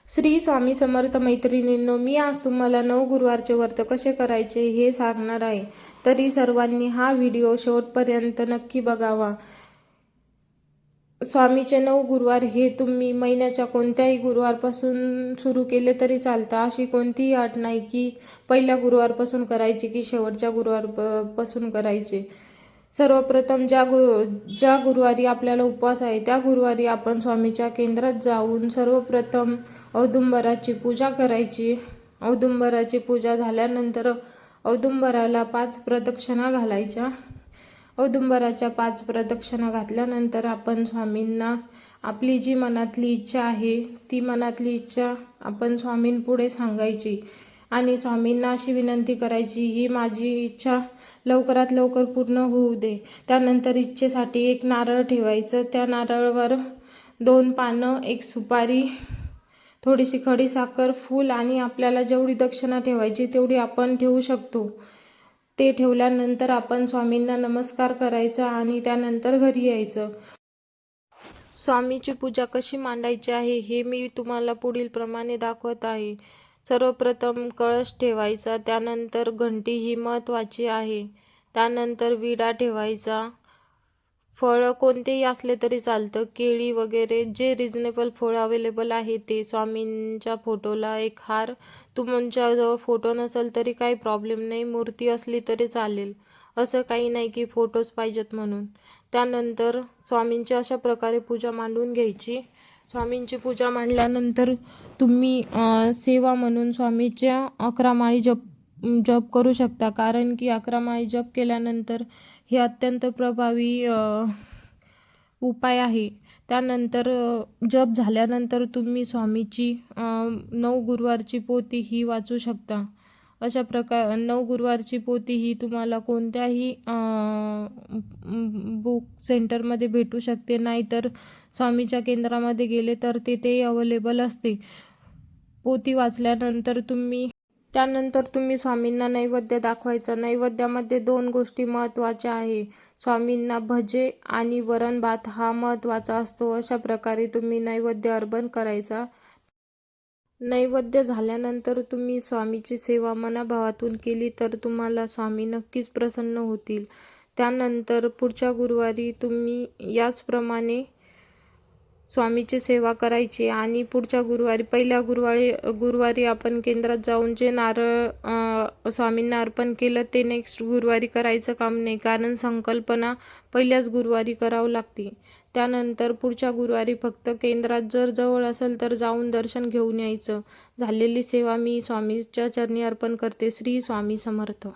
श्री स्वामी समर्थ मैत्रिणींनो, मी आज तुम्हाला 9 गुरुवारचे व्रत कसे करायचे हे सांगणार आहे. तरी सर्वांनी हा व्हिडिओ शेवटपर्यंत नक्की बघावा. स्वामीचे 9 गुरुवार हे तुम्ही महिन्याच्या कोणत्याही गुरुवारपासून सुरू केले तरी चालतं. अशी कोणतीही अट नाही की पहिल्या गुरुवारपासून करायची की शेवटच्या गुरुवारपासून करायचे. सर्वप्रथम ज्या गुरुवारी आपल्याला उपवास आहे त्या गुरुवारी आपण स्वामीच्या केंद्रात जाऊन सर्वप्रथम औदुंबराची पूजा करायची. औदुंबराची पूजा झाल्यानंतर औदुंबराला 5 प्रदक्षिणा घालायच्या. औदुंबराच्या 5 प्रदक्षिणा घातल्यानंतर आपण स्वामींना आपली जी मनातली इच्छा आहे ती मनातली इच्छा आपण स्वामींपुढे सांगायची आणि स्वामींना अशी विनंती करायची, ही माझी इच्छा लवकरात लवकर पूर्ण होऊ दे. त्यानंतर इच्छेसाठी एक नारळ ठेवायचं. त्या नारळावर 2 पानं, 1 सुपारी, थोडीशी खडीसाखर, फूल आणि आपल्याला जेवढी दक्षिणा ठेवायची तेवढी आपण ठेवू शकतो. ते ठेवल्यानंतर आपण स्वामींना नमस्कार करायचा आणि त्यानंतर घरी यायचं. स्वामीची पूजा कशी मांडायची आहे हे मी तुम्हाला पुढील प्रमाणे दाखवत आहे. सर्वप्रथम कळश ठेवायचा, त्यानंतर घंटी ही महत्त्वाची आहे, त्यानंतर विडा ठेवायचा. फळं कोणतेही असले तरी चालतं, केळी वगैरे जे रिजनेबल फळं अवेलेबल आहे ते. स्वामींच्या फोटोला एक हार, तुमच्याजवळ फोटो नसेल तरी काही प्रॉब्लेम नाही, मूर्ती असली तरी चालेल, असं काही नाही की फोटोच पाहिजेत म्हणून. त्यानंतर स्वामींची अशा प्रकारे पूजा मांडून घ्यायची. स्वामींची पूजा मांडल्यानंतर तुम्ही सेवा म्हणून स्वामीच्या 11 माळी जप करू शकता, कारण की 11 माळी जप केल्यानंतर हे अत्यंत प्रभावी उपाय आहे. त्यानंतर जप झाल्यानंतर तुम्ही स्वामीची 9 गुरुवारची पोथी ही वाचू शकता. अशा प्रकार 9 गुरुवारची पोथी ही तुम्हाला कोणत्याही बुक सेंटरमध्ये भेटू शकते, नाहीतर स्वामीच्या केंद्रामध्ये गेले तर तेही अवेलेबल असते. पोथी वाचल्यानंतर त्यानंतर तुम्ही स्वामींना नैवेद्य दाखवायचा. नैवेद्यामध्ये 2 गोष्टी महत्त्वाच्या आहे. स्वामींना भजे आणि वरण भात हा महत्त्वाचा असतो. अशा प्रकारे तुम्ही नैवेद्य अर्पण करायचा. नैवेद्य झाल्यानंतर तुम्ही स्वामीची सेवा मनाभावातून केली तर तुम्हाला स्वामी नक्कीच प्रसन्न होतील. त्यानंतर पुढच्या गुरुवारी तुम्ही याचप्रमाणे स्वामीची सेवा करायची आणि पुढच्या गुरुवारी पहिल्या गुरुवारी आपण केंद्रात जाऊन जे नारळ स्वामींना अर्पण केलं ते नेक्स्ट गुरुवारी करायचं काम नाही, कारण संकल्पना पहिल्याच गुरुवारी करावं लागते. त्यानंतर पुढच्या गुरुवारी फक्त केंद्रात जर जवळ असेल तर जाऊन दर्शन घेऊन यायचं. झालेली सेवा मी स्वामीच्या चरणी अर्पण करते. श्री स्वामी समर्थ.